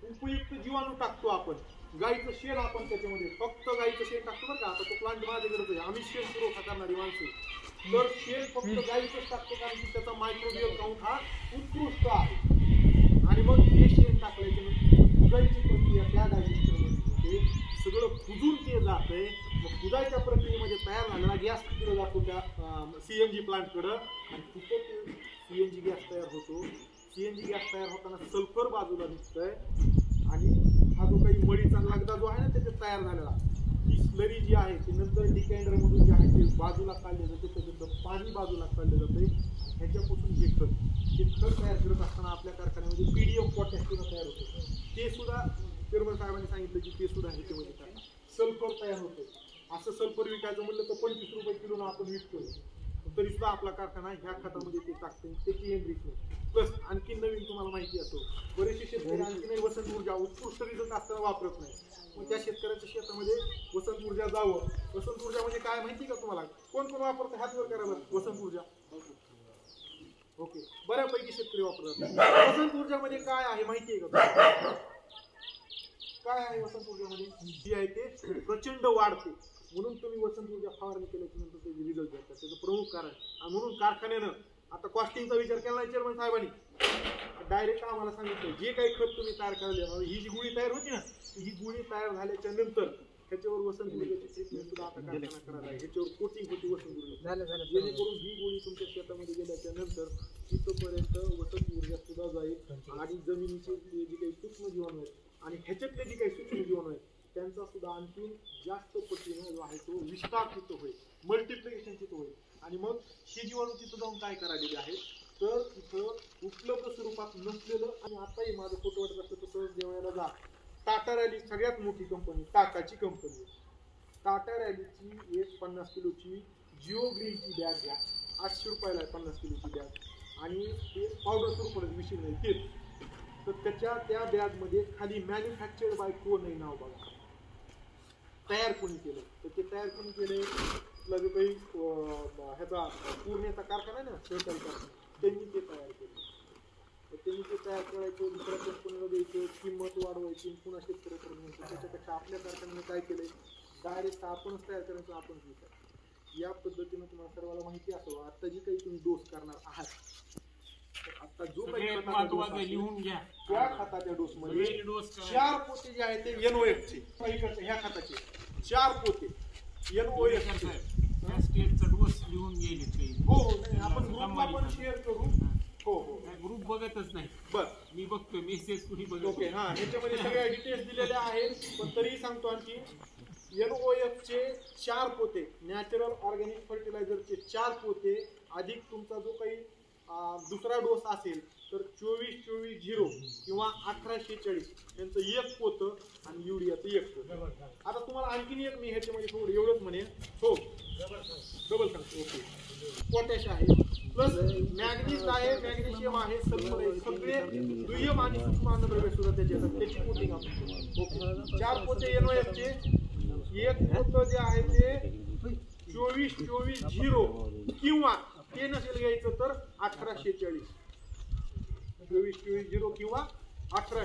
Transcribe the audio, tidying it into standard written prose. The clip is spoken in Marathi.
उपयुक्त जीवाणू टाकतो आपण, गाईचं शेण आपण त्याच्यामध्ये, फक्त गाईचं शेण टाकतो बरं का. आता तो प्लांट माझ्याकडेच आहे, आम्ही शेण पुरवठा करणारी माणसं, तर शेण फक्त गाईचंच टाकतो कारण की त्याचा मायक्रोबियल काउंट हा उत्कृष्ट आहे. आणि मग हे शेण टाकल्याच्या नंतर कुजायची प्रक्रिया त्या डायजेस्टरमध्ये होते, सगळं कुजून ते जातंय. मग कुजायच्या प्रक्रियेमध्ये तयार झालेला गॅस तिकडे जातो त्या CNG प्लांटकडं, आणि तिथं ते CNG गॅस तयार होतो. CNG गॅस तयार होताना सल्फर बाजूला निघतंय, आणि हा जो काही मळीचा लगदा जो आहे ना त्याच्यात तयार झालेला, ही स्लरी जी आहे ती नंतर डिकॅन्डर मधून जे आहे ते बाजूला काढले जाते, त्याच्यातलं पाणी बाजूला काढलं जाते. ह्याच्यापासून हे खत तयार करत असताना आपल्या कारखान्यामध्ये PDF पोटॅश सुद्धा तयार होते. ते सुद्धा चेअरमन साहेबांनी सांगितलं की ते सुद्धा ह्याच्यामध्ये टाका. सल्फर तयार होते. असं सल्फर विकायचं म्हणलं तर 25 रुपये किलोनं आपण विकतो, तरी सुद्धा आपला कारखाना ह्या खतामध्ये ते टाकते. त्याची एनरिचमेंट प्लस आणखी नवीन तुम्हाला माहिती असो, बरेचसे शेतकरी आणखी वसंत ऊर्जा उत्कृष्ट रिझल्ट असताना वापरत नाही. मग त्या शेतकऱ्याच्या शेतामध्ये वसंत ऊर्जा जावं. वसंत ऊर्जा म्हणजे काय माहिती का तुम्हाला? कोण कोण वापरतं हात वर करा बरं. वसंत ऊर्जा ओके, बऱ्यापैकी शेतकरी वापरतात. वसंत ऊर्जामध्ये काय आहे माहिती आहे का? काय आहे वसंत ऊर्जामध्ये? जी आहे ते प्रचंड वाढते, म्हणून तुम्ही वसंत ऊर्जा फवारणी केल्याच्या नंतर त्याचे रिझल्ट भेटतात. त्याचं प्रमुख कारण, आणि म्हणून कारखान्यानं आता कॉस्टिंगचा विचार केला नाही चेअरमन साहेबांनी, डायरेक्ट आम्हाला सांगितलं जे काही खत तुम्ही तयार करायला, ही जी गुळी तयार होती ना, ही गुळी तयार झाल्याच्या नंतर ह्याच्यावर वसंत ऊर्जेची ट्रीटमेंट सुद्धा आता कारखाना करायला आहे. ह्याच्यावर कोटिंग होती वसंत ऊर्जा, जेणेकरून ही गोळी तुमच्या शेतामध्ये गेल्याच्या नंतर तिथपर्यंत वसंत ऊर्जा सुद्धा जाईल, आणि जमिनीचे जे काही सूक्ष्म जीवाणू आहेत आणि ह्याच्यातले जे काही सूक्ष्म जीवाणू आहेत त्यांचा सुद्धा आणखी जास्त पटीने जो आहे तो विस्तार तिथं होईल, मल्टिप्लिकेशन तिथं होईल. आणि मग हे जीवाणू तिथं जाऊन काय करायलेले आहेत तर तिथं उपलब्ध स्वरूपात नसलेलं, आणि आताही माझं फोटो वाटत असतं तर सहज देवायला जा, टाटा रॅली सगळ्यात मोठी कंपनी, टाटाची कंपनी, टाटा रॅलीची एक 50 किलोची जिओ ग्रीनची बॅग घ्या, 800 रुपयाला आहे 50 किलोची बॅग, आणि ते पावडर स्वरूपात विषय नाही तेच, तर त्या बॅगमध्ये खाली मॅन्युफॅक्चर्ड बाय कोण आहे नाव बघा, तयार कोणी केलं, तर ते तयार कोणी केले, आपला जो काही ह्याचा पूर्णेचा कारखाना आहे ना, सहकारी कारखाना, त्यांनी ते तयार केलं. तर त्यांनी ते तयार करायचं, दुसऱ्या कंपनीला द्यायचं, किंमत वाढवायची, पुन्हा शेतकऱ्यापर्यंत. त्याच्यापेक्षा आपल्या कारखान्याने काय केलंय, डायरेक्ट आपणच तयार करायचं, आपणच विकायचं. या पद्धतीनं तुम्हाला सर्वांना माहिती असावं. आता जी काही तुम्ही डोस करणार आहात, आता जो काही लिहून घ्या, त्या खताच्या डोस मध्ये 4 पोते जे आहे ते NOF चे, ह्या खताचे 4 पोते NOF स्टेटचा डोस लिहून गेले. हो हो, आपण ग्रुपला पण शेअर करू. हो हो, ग्रुप बघतच नाही. बरं, मी बघतोय मेसेज कुणी बघत. ओके, हा, ह्याच्यामध्ये सगळ्या डिटेल्स दिलेल्या आहेत, पण तरीही सांगतो आणखी NOF चे 4 पोते, नॅचरल ऑर्गॅनिक फर्टिलायझरचे 4 पोते, अधिक तुमचा जो काही दुसरा डोस असेल तर 24-24-0 किंवा 18-46 यांचं 1 पोतं, आणि युरियाचं 1 पोतं. आता तुम्हाला आणखीन एक मी ह्याच्यामध्ये थोडं एवढंच म्हणेन, हो डबल सांगतो. ओके, पोटॅश आहे, प्लस मॅग्नीज आहे, मॅग्नेशियम आहे, सल्फर आहे, सगळे दुय्यम आणि सूक्ष्म अन्नद्रव्य सुद्धा त्याची कोटिंग आपण. ओके, 4 पोते NOF चे, 1 पोतं जे आहे ते 24-24-0 किंवा ते नसेल घ्यायचं तर 18-46, 24-24-0 किंवा 18